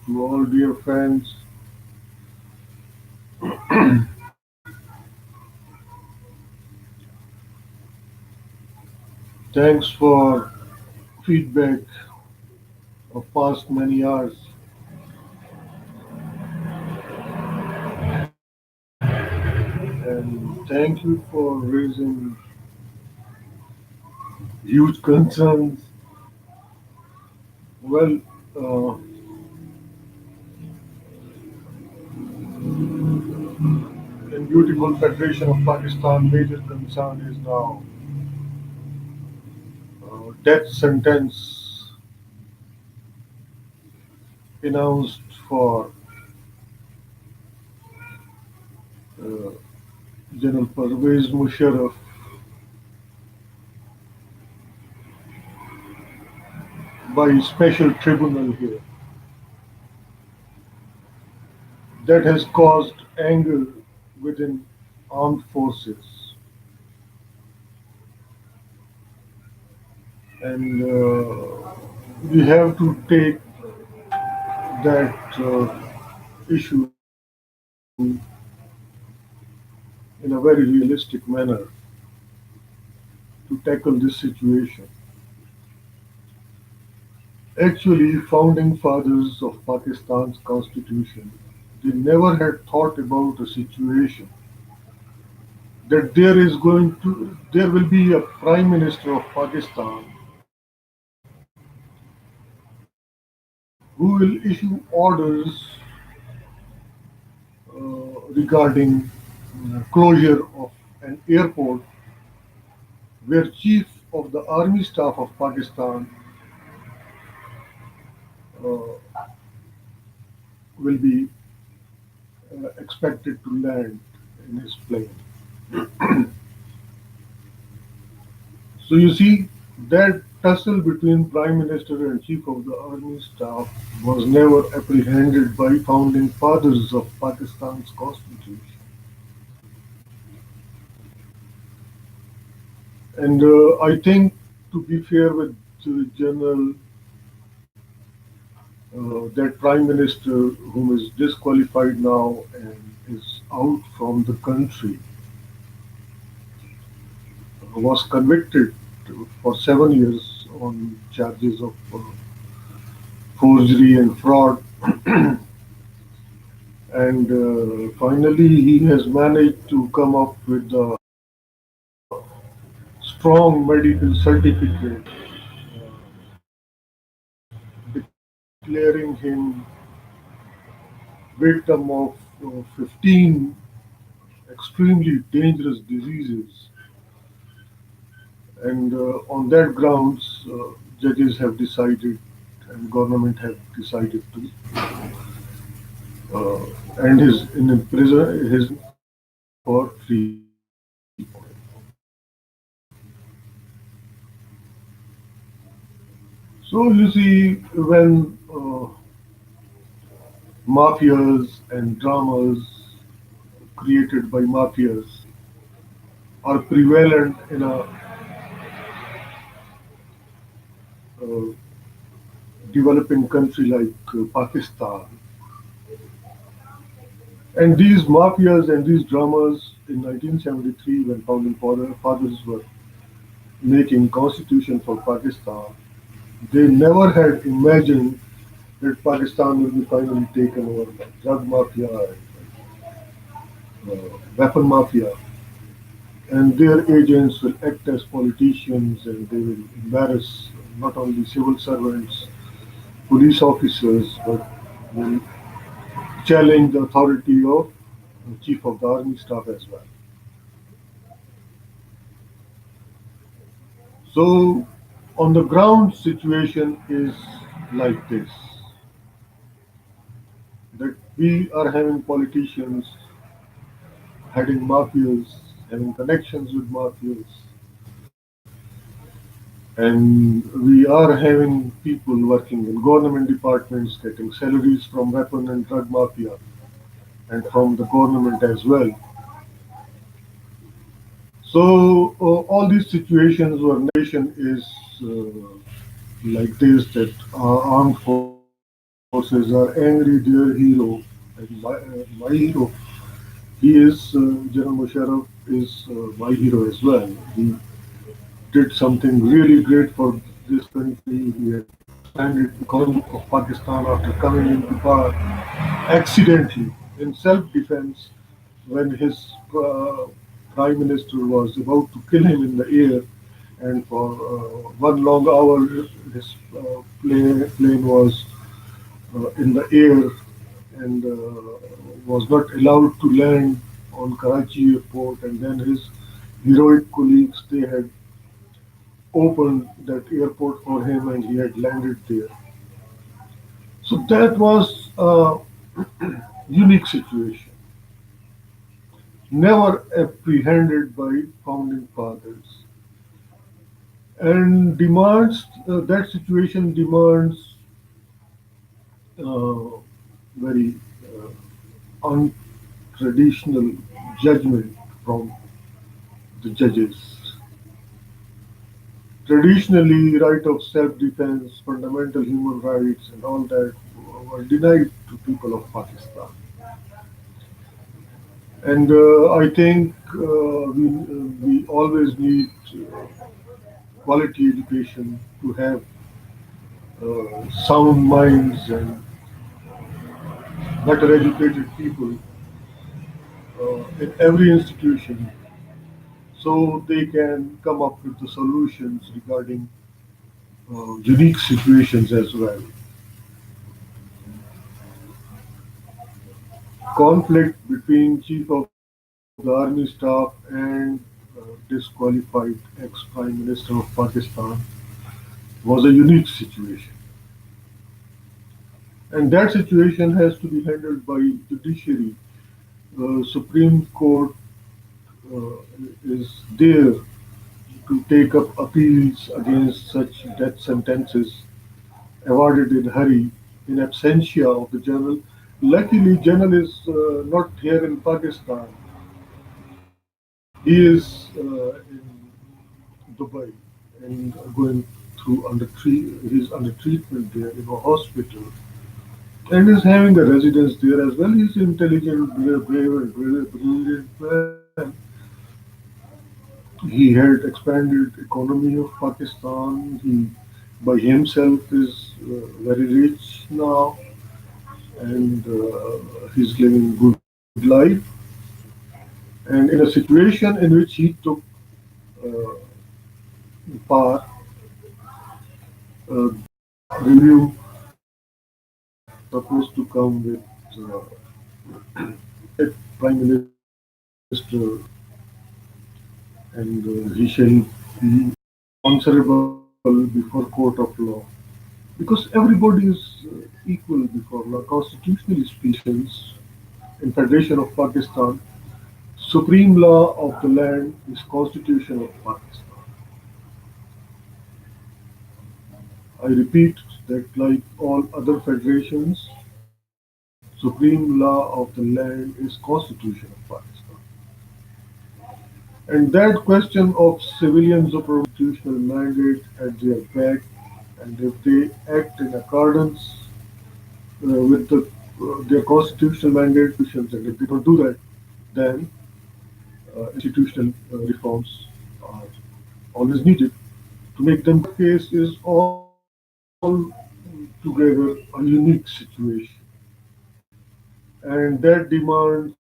to all dear friends. Thanks for feedback of past many hours, and thank you for raising huge concerns. Well, uh, in beautiful Federation of Pakistan, major concern is now death sentence announced for uh, General Pervez Musharraf by special tribunal here. That has caused anger within armed forces, and we have to take that issue in a very realistic manner to tackle this situation. Actually, founding fathers of Pakistan's constitution, they never had thought about a situation that there will be a prime minister of Pakistan who will issue orders regarding closure of an airport where chief of the army staff of Pakistan uh, will be expected to land in his plane. So you see, that tussle between Prime Minister and Chief of the Army Staff was never apprehended by founding fathers of Pakistan's constitution. And I think, to be fair with General, that Prime Minister, whom is disqualified now and is out from the country, was convicted for 7 years on charges of forgery and fraud. And finally, he has managed to come up with a strong medical certificate declaring him victim of 15 extremely dangerous diseases. And on that grounds, judges have decided and government have decided to uh, end his for 3 points. So you see, when mafias and dramas created by mafias are prevalent in a uh, developing country like Pakistan, and these mafias and these dramas in 1973, when founding fathers were making constitution for Pakistan, they never had imagined that Pakistan will be finally taken over by drug mafia and weapon mafia, and their agents will act as politicians and they will embarrass not only civil servants, police officers, but will challenge the authority of the chief of the army staff as well. So, on the ground, situation is like this: that we are having politicians heading mafias, having connections with mafias, and we are having people working in government departments getting salaries from weapon and drug mafia and from the government as well. So all these situations where nation is like this, that armed forces forces are angry, their hero, and my hero, he is General Musharraf is my hero as well. He did something really great for this country. He had expanded the economy of Pakistan after coming into power accidentally in self-defense when his prime minister was about to kill him in the air, and for one long hour his plane was in the air and was not allowed to land on Karachi airport. And then his heroic colleagues, they had opened that airport for him, and he had landed there. So that was a unique situation, never apprehended by founding fathers, and demands that situation demands uh, very untraditional judgment from the judges. Traditionally, right of self-defense, fundamental human rights, and all that were denied to people of Pakistan. And I think we always need quality education to have sound minds and better educated people in every institution so they can come up with the solutions regarding unique situations as well. Conflict between Chief of the Army Staff and disqualified ex-Prime Minister of Pakistan was a unique situation. And that situation has to be handled by judiciary. Supreme Court uh, is there to take up appeals against such death sentences awarded in hurry in absentia of the general. Luckily, general is not here in Pakistan. He is in Dubai and going through he's under treatment there in a hospital and is having a residence there as well. He's intelligent, brave, and brilliant man. He had expanded economy of Pakistan. He by himself is very rich now, and he's living good life. And in a situation in which he took uh, power, review supposed to come with prime minister, and he shall be answerable before court of law because everybody is equal before law. Constitutionally speaking, in Federation of Pakistan, supreme law of the land is Constitution of Pakistan. I repeat that like all other federations, supreme law of the land is Constitution of Pakistan. And that question of civilians operating constitutional mandate at their back, and if they act in accordance with their constitutional mandate and if they don't do that, then institutional reforms are always needed to make them. Case is all together a unique situation, and that demands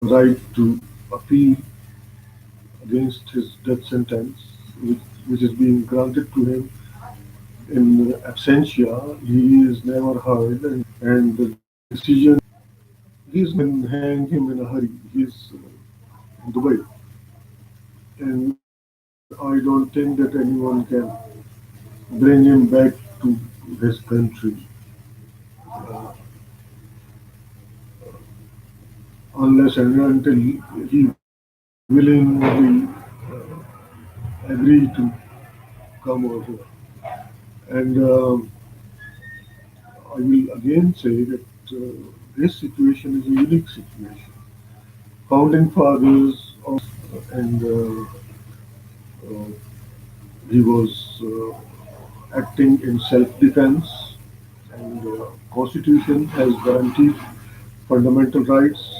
right to appeal against his death sentence, which is being granted to him in absentia. He is never heard, and the decision he's going to hang him in a hurry. He's in Dubai, and I don't think that anyone can bring him back to his country unless and until he willingly agree to come over here. And I will again say that this situation is a unique situation. Founding fathers and he was acting in self-defense, and Constitution has guaranteed fundamental rights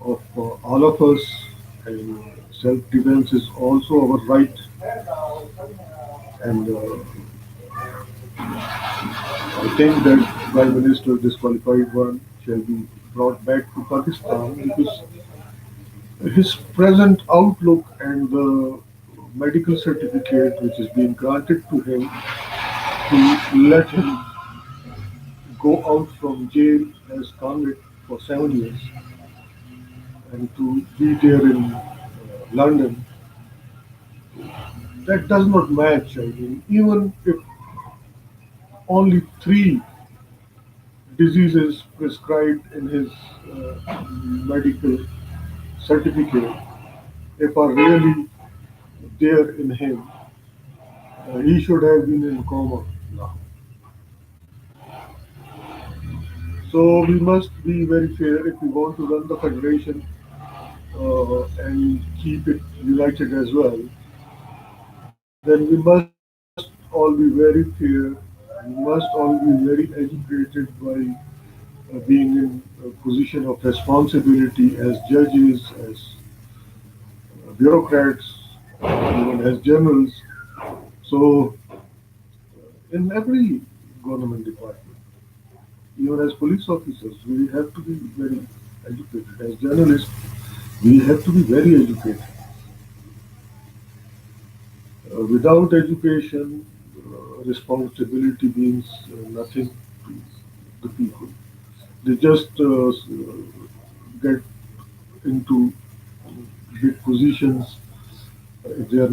of all of us, and self-defense is also our right. And I think that Prime Minister disqualified one shall be brought back to Pakistan because his present outlook and the medical certificate which is being granted to him to let him go out from jail as convict for 7 years and to be there in London, that does not match. I mean, even if only three diseases prescribed in his medical certificate, if are really there in him, he should have been in coma now. So we must be very fair if we want to run the federation and keep it united as well. Then we must all be very fair. We must all be very educated by being in a position of responsibility as judges, as bureaucrats, even as generals. So, in every government department, even as police officers, we have to be very educated. As journalists, we have to be very educated. Without education, responsibility means nothing to the people. They just get into big positions if they are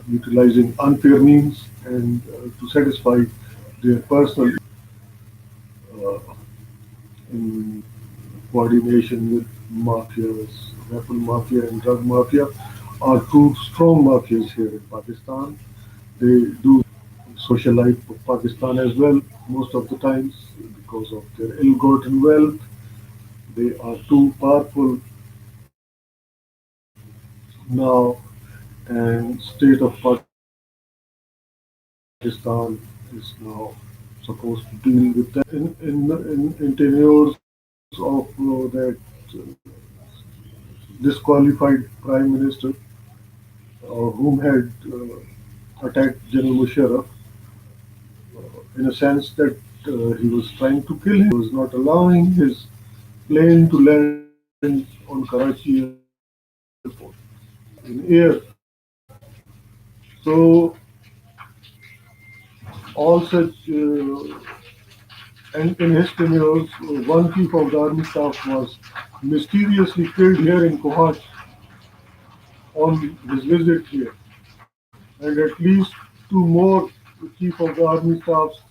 utilizing unfair means and to satisfy their personal uh, in coordination with mafias, weapon mafia and drug mafia are two strong mafias here in Pakistan. They do social life of Pakistan as well most of the times because of their ill-gotten wealth. They are too powerful now, and state of Pakistan is now supposed to deal with that in tenures of that disqualified prime minister whom had attacked General Musharraf in a sense that he was trying to kill him. He was not allowing his plane to land on Karachi airport in air. So all such and in his tenures, one chief of the army staff was mysteriously killed here in Kohat on his visit here, and at least two more chief of the army staffs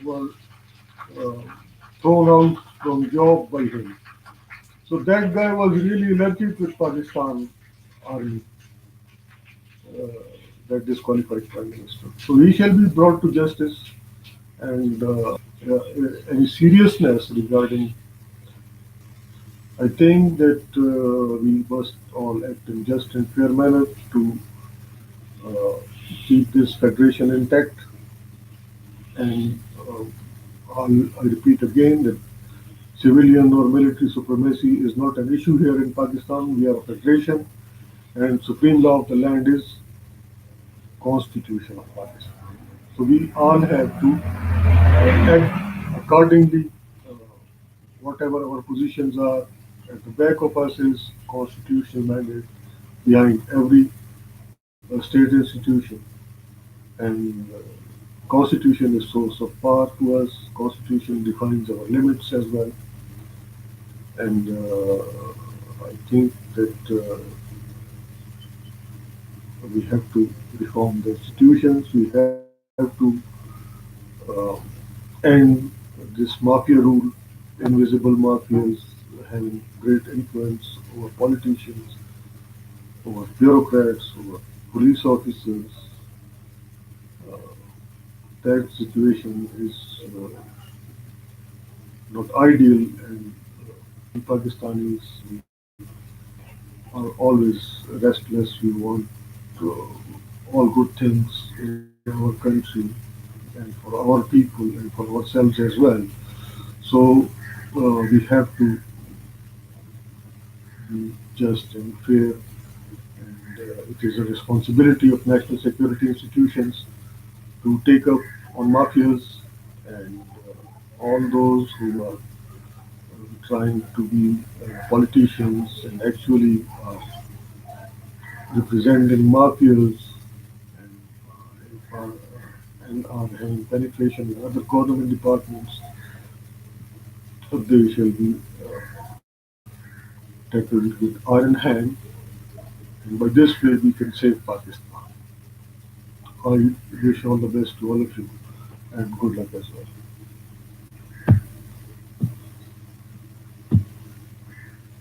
were uh, thrown out from job by him. So that guy was really lucky with Pakistan army, uh, that disqualified prime minister. So he shall be brought to justice, and any seriousness regarding. I think that we must all act in just and fair manner to uh, keep this federation intact. And I repeat again that civilian or military supremacy is not an issue here in Pakistan. We are a federation, and supreme law of the land is Constitution of Pakistan. So we all have to act accordingly. Uh, Whatever our positions are, at the back of us is constitutional mandate behind every state institution, and Constitution is source of power to us. Constitution defines our limits as well, and I think that we have to reform the institutions. We have to uh, end this mafia rule, invisible mafias having great influence over politicians, over bureaucrats, over police officers. Uh, that situation is not ideal, and Pakistanis are always restless. We want all good things in our country and for our people and for ourselves as well. So we have to be just and fair, and it is a responsibility of national security institutions to take up on mafias and all those who are trying to be politicians and actually representing mafias and, and are having penetration in other government departments. They shall be tackled with iron hand, and by this way we can save Pakistan. I wish all the best to all of you and good luck as well.